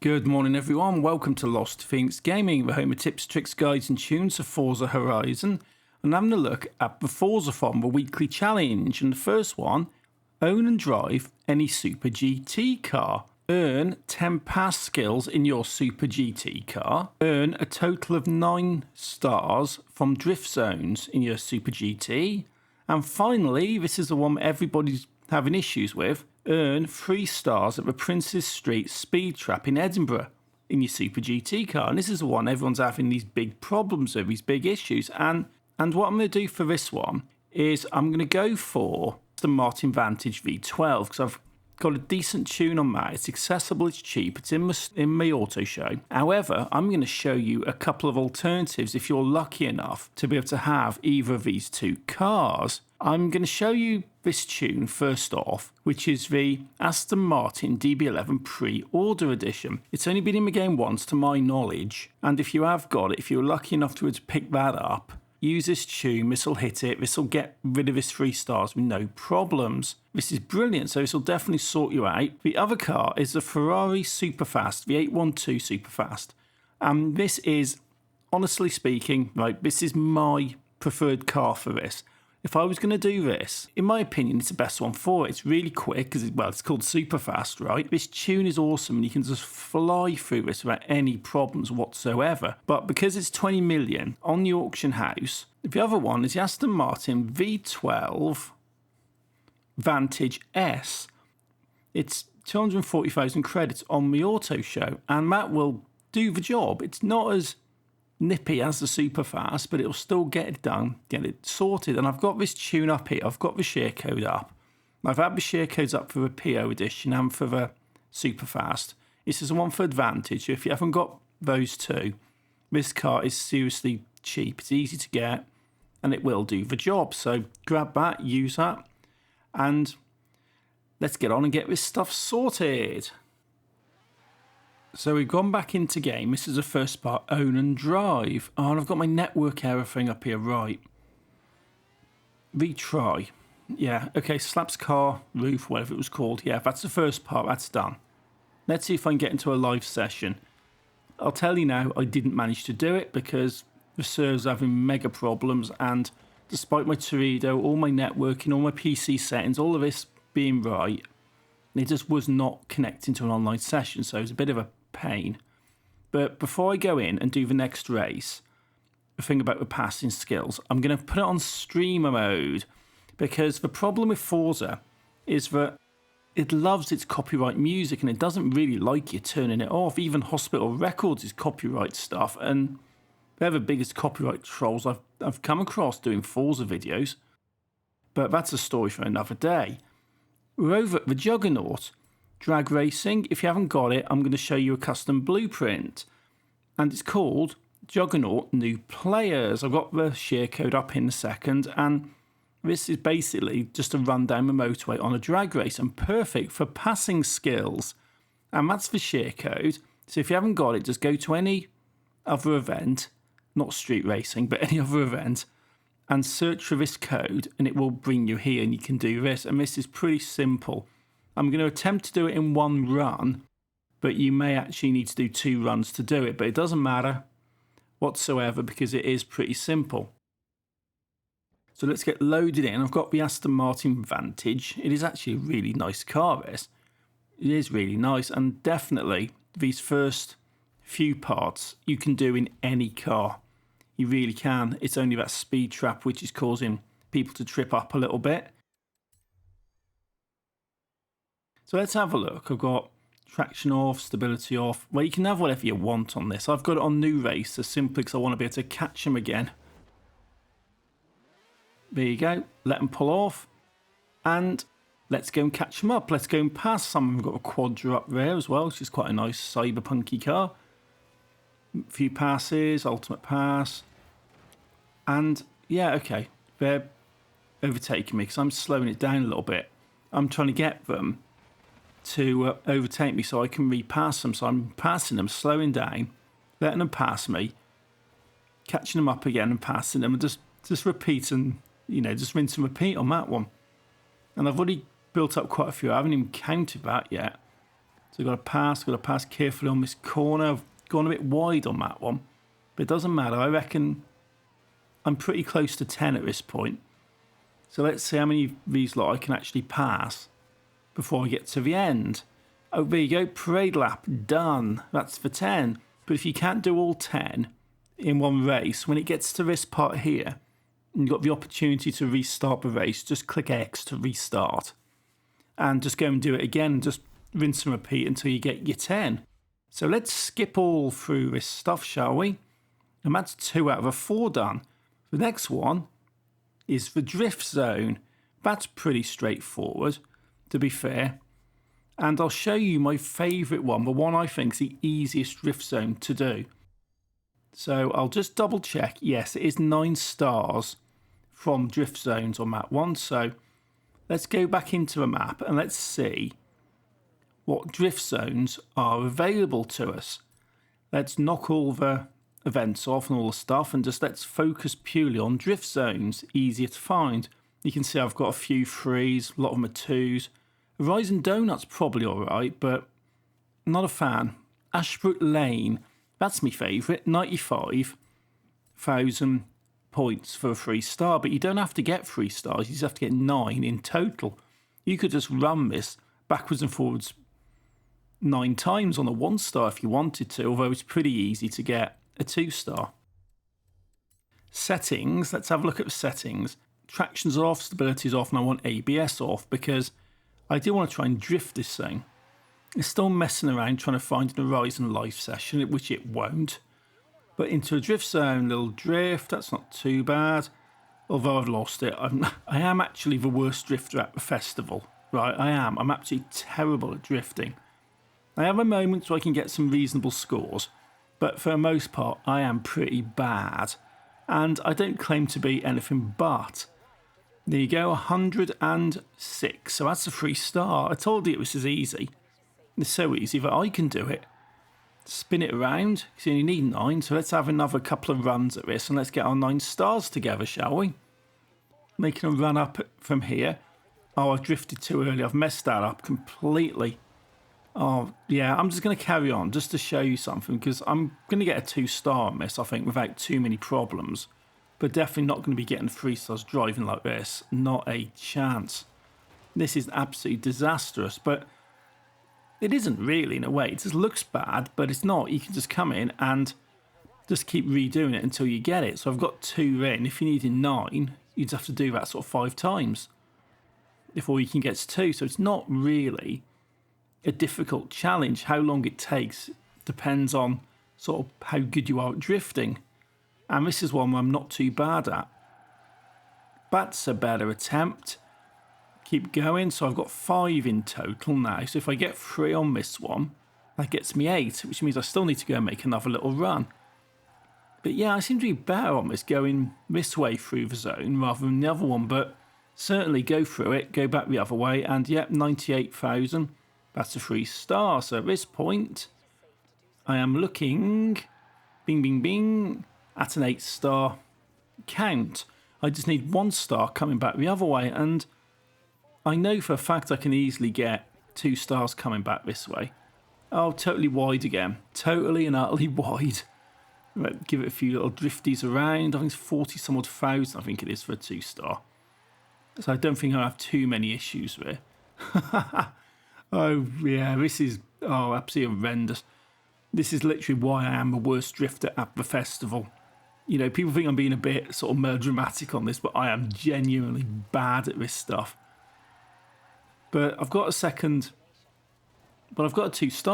Good morning everyone, welcome to Lost Phoenix Gaming, the home of tips, tricks, guides and tunes for Forza Horizon. And having a look at the Forzathon, the weekly challenge. And the first one, own and drive any Super GT car. Earn 10 pass skills in your Super GT car. Earn a total of 9 stars from drift zones in your Super GT. And finally, this is the one everybody's having issues with. Earn 3 stars at the Princes Street Speed Trap in Edinburgh in your Super GT car. And this is the one everyone's having these big problems with, these big issues. And what I'm going to do for this one is I'm going to go for the Aston Vantage V12 because I've got a decent tune on that. It's accessible, it's cheap, it's in my auto show. However, I'm going to show you a couple of alternatives if you're lucky enough to be able to have either of these two cars. I'm going to show you this tune first off, which is the Aston Martin DB11 pre-order edition. It's only been in the game once to my knowledge, and if you have got it, if you're lucky enough to pick that up, use this tune, this will hit it, this will get rid of this 3 stars with no problems. This is brilliant, so this will definitely sort you out. The other car is the Ferarri SuperFast, the 812 SuperFast. And this is, honestly speaking, this is my preferred car for this. If I was going to do this, in my opinion, it's the best one for it. It's really quick because, it's called SuperFast, right? This tune is awesome and you can just fly through this without any problems whatsoever. But because it's 20 million on the auction house, the other one is the Aston Martin V12 Vantage S. It's 240,000 credits on the auto show and that will do the job. It's not as nippy as the SuperFast, but it'll still get it done, get it sorted. And I've got this tune up here. I've got the share code up. I've had the share codes up for the PO edition and for the SuperFast. This is the one for Advantage. If you haven't got those two, this car is seriously cheap. It's easy to get and it will do the job. So grab that, use that, and let's get on and get this stuff sorted. So we've gone back into game. This is the first part, own and drive. Oh, and I've got my network error thing up here, right. Retry. Yeah, okay, slaps car, roof, whatever it was called. Yeah, that's the first part, that's done. Let's see if I can get into a live session. I'll tell you now, I didn't manage to do it because the server's having mega problems, and despite my Torpedo, all my networking, all my PC settings, all of this being right, it just was not connecting to an online session, so it was a bit of a pain. But before I go in and do the next race, the thing about the passing skills, I'm going to put it on streamer mode because the problem with Forza is that it loves its copyright music and it doesn't really like you turning it off. Even Hospital Records is copyright stuff, and they're the biggest copyright trolls I've come across doing Forza videos. But that's a story for another day. We're over at the Juggernaught drag racing. If you haven't got it, I'm going to show you a custom blueprint, and it's called Juggernaught New Players. I've got the share code up in a second, and this is basically just a run down the motorway on a drag race and perfect for passing skills. And that's the share code. So if you haven't got it, just go to any other event, not street racing, but any other event, and search for this code and it will bring you here and you can do this. And this is pretty simple. I'm going to attempt to do it in one run, but you may actually need to do 2 runs to do it, but it doesn't matter whatsoever because it is pretty simple. So let's get loaded in. I've got the Aston Martin Vantage. It is actually a really nice car, this. It is really nice, and definitely these first few parts you can do in any car. You really can. It's only that speed trap which is causing people to trip up a little bit. So let's have a look. I've got traction off, stability off. Well, you can have whatever you want on this. I've got it on new racer simply because I want to be able to catch them again. There you go. Let them pull off. And let's go and catch them up. Let's go and pass some. We've got a Quadra up there as well, which is quite a nice cyberpunky car. A few passes, ultimate pass. And yeah, okay. They're overtaking me because I'm slowing it down a little bit. I'm trying to get them to overtake me so I can repass them. So I'm passing them, slowing down, letting them pass me, catching them up again and passing them, and just repeat and, just rinse and repeat on that one. And I've already built up quite a few. I haven't even counted that yet. So I've got to pass carefully on this corner. I've gone a bit wide on that one, but it doesn't matter. I reckon I'm pretty close to 10 at this point. So let's see how many of these lot I can actually pass before I get to the end. Oh, there you go. Parade lap done. That's for 10. But if you can't do all 10 in one race, when it gets to this part here, and you've got the opportunity to restart the race, just click X to restart. And just go and do it again. Just rinse and repeat until you get your 10. So let's skip all through this stuff, shall we? And that's 2 out of the 4 done. The next one is the drift zone. That's pretty straightforward, to be fair. And I'll show you my favourite one, the one I think is the easiest drift zone to do. So I'll just double check. Yes, it is 9 stars from drift zones on that one. So let's go back into the map and let's see what drift zones are available to us. Let's knock all the events off and all the stuff and just let's focus purely on drift zones. Easier to find. You can see I've got a few 3s, a lot of them are 2s. Horizon Donut's probably alright, but not a fan. Ashbrook Lane, that's my favourite. 95,000 points for a 3-star, but you don't have to get 3 stars, you just have to get 9 in total. You could just run this backwards and forwards 9 times on a 1-star if you wanted to, although it's pretty easy to get a 2-star. Settings, let's have a look at the settings. Traction's off, stability's off, and I want ABS off because I do want to try and drift this thing. It's still messing around trying to find an Horizon Life session, which it won't. But into a drift zone, little drift, that's not too bad. Although I've lost it. I am actually the worst drifter at the festival. Right, I am. I'm absolutely terrible at drifting. I have my moments where I can get some reasonable scores, but for the most part, I am pretty bad. And I don't claim to be anything but. There you go, 106. So that's a 3-star. I told you it was as easy. It's so easy that I can do it. Spin it around, because you only need 9. So let's have another couple of runs at this and let's get our 9 stars together, shall we? Making a run up from here. Oh, I've drifted too early. I've messed that up completely. Oh, yeah, I'm just going to carry on just to show you something because I'm going to get a 2-star on this, I think, without too many problems. But definitely not going to be getting 3 stars driving like this. Not a chance. This is absolutely disastrous, but it isn't really in a way. It just looks bad, but it's not. You can just come in and just keep redoing it until you get it. So I've got 2 in. If you needed 9, you'd have to do that sort of 5 times before you can get to 2. So it's not really a difficult challenge. How long it takes depends on sort of how good you are at drifting. And this is one I'm not too bad at. That's a better attempt. Keep going. So I've got 5 in total now. So if I get 3 on this one, that gets me 8, which means I still need to go and make another little run. But yeah, I seem to be better on this going this way through the zone rather than the other one. But certainly go through it, go back the other way. And yep, 98,000. That's a 3-star. So at this point, I am looking, bing, bing, bing, at an 8-star count. I just need 1 star coming back the other way. And I know for a fact I can easily get 2 stars coming back this way. Oh, totally wide again. Totally and utterly wide. Right, give it a few little drifties around. I think it's 40 some odd thousand, I think it is for a 2-star. So I don't think I'll have too many issues with it. Oh, yeah, this is absolutely horrendous. This is literally why I am the worst drifter at the festival. You know, people think I'm being a bit sort of melodramatic on this, but I am genuinely bad at this stuff. But I've got a 2-star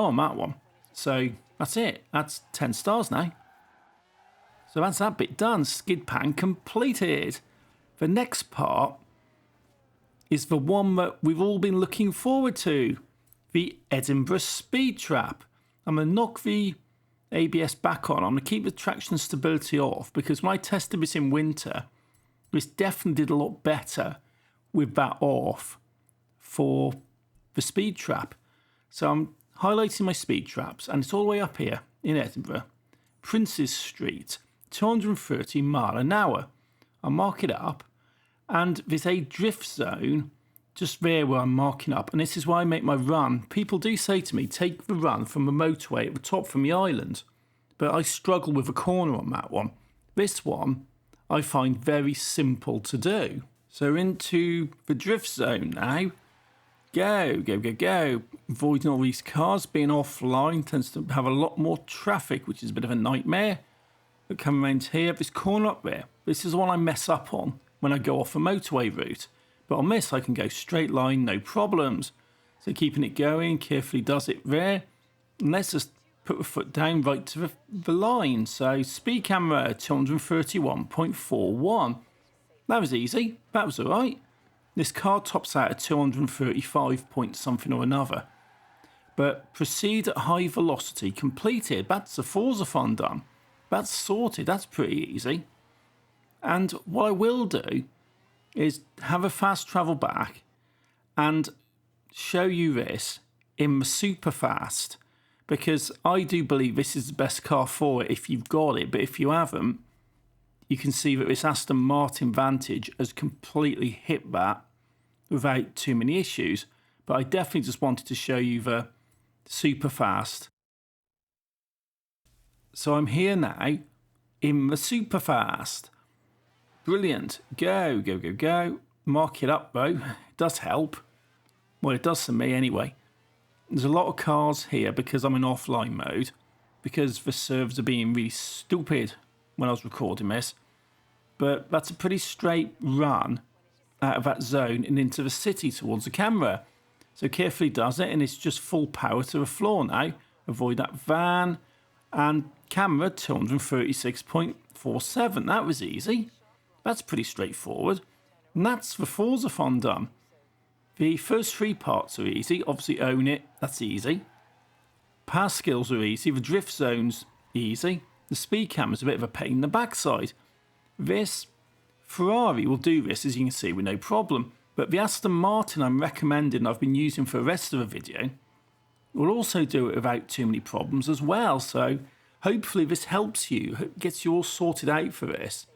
on that one. So that's it. That's 10 stars now. So that's that bit done. Skid pan completed. The next part is the one that we've all been looking forward to. The Edinburgh Speed Trap. I'm going to knock the ABS back on. I'm going to keep the traction stability off because when I tested this in winter, this definitely did a lot better with that off for the speed trap. So I'm highlighting my speed traps and it's all the way up here in Edinburgh. Princes Street, 230 mile an hour. I'll mark it up and there's a drift zone just there where I'm marking up, and this is why I make my run. People do say to me, take the run from the motorway at the top from the island, but I struggle with a corner on that one. This one I find very simple to do. So into the drift zone now. Go, go, go, go. Avoiding all these cars. Being offline tends to have a lot more traffic, which is a bit of a nightmare. But coming around here, this corner up there, this is the one I mess up on when I go off a motorway route. But on this, I can go straight line, no problems. So keeping it going, carefully does it there. And let's just put the foot down right to the line. So speed camera 231.41. That was easy. That was all right. This car tops out at 235 point something or another. But proceed at high velocity completed. That's a Forzathon done. That's sorted. That's pretty easy. And what I will do is have a fast travel back and show you this in the SuperFast, because I do believe this is the best car for it if you've got it, but if you haven't, you can see that this Aston Martin Vantage has completely hit that without too many issues. But I definitely just wanted to show you the SuperFast. So I'm here now in the SuperFast. Brilliant. Go, go, go, go. Mark it up though. It does help. Well, it does for me anyway. There's a lot of cars here because I'm in offline mode, because the servers are being really stupid when I was recording this. But that's a pretty straight run out of that zone and into the city towards the camera. So carefully does it, and it's just full power to the floor now. Avoid that van. And camera 236.47. That was easy. That's pretty straightforward. And that's the Forzathon done. The first three parts are easy. Obviously own it, that's easy. Pass skills are easy. The drift zone's easy. The speed camera's a bit of a pain in the backside. This Ferarri will do this, as you can see, with no problem. But the Aston Martin I'm recommending, I've been using for the rest of the video, will also do it without too many problems as well. So hopefully this helps you, gets you all sorted out for this.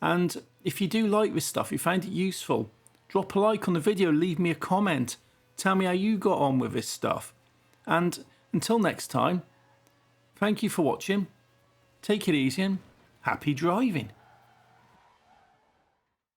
And if you do like this stuff, you found it useful, drop a like on the video, leave me a comment. Tell me how you got on with this stuff. And until next time, thank you for watching. Take it easy and happy driving.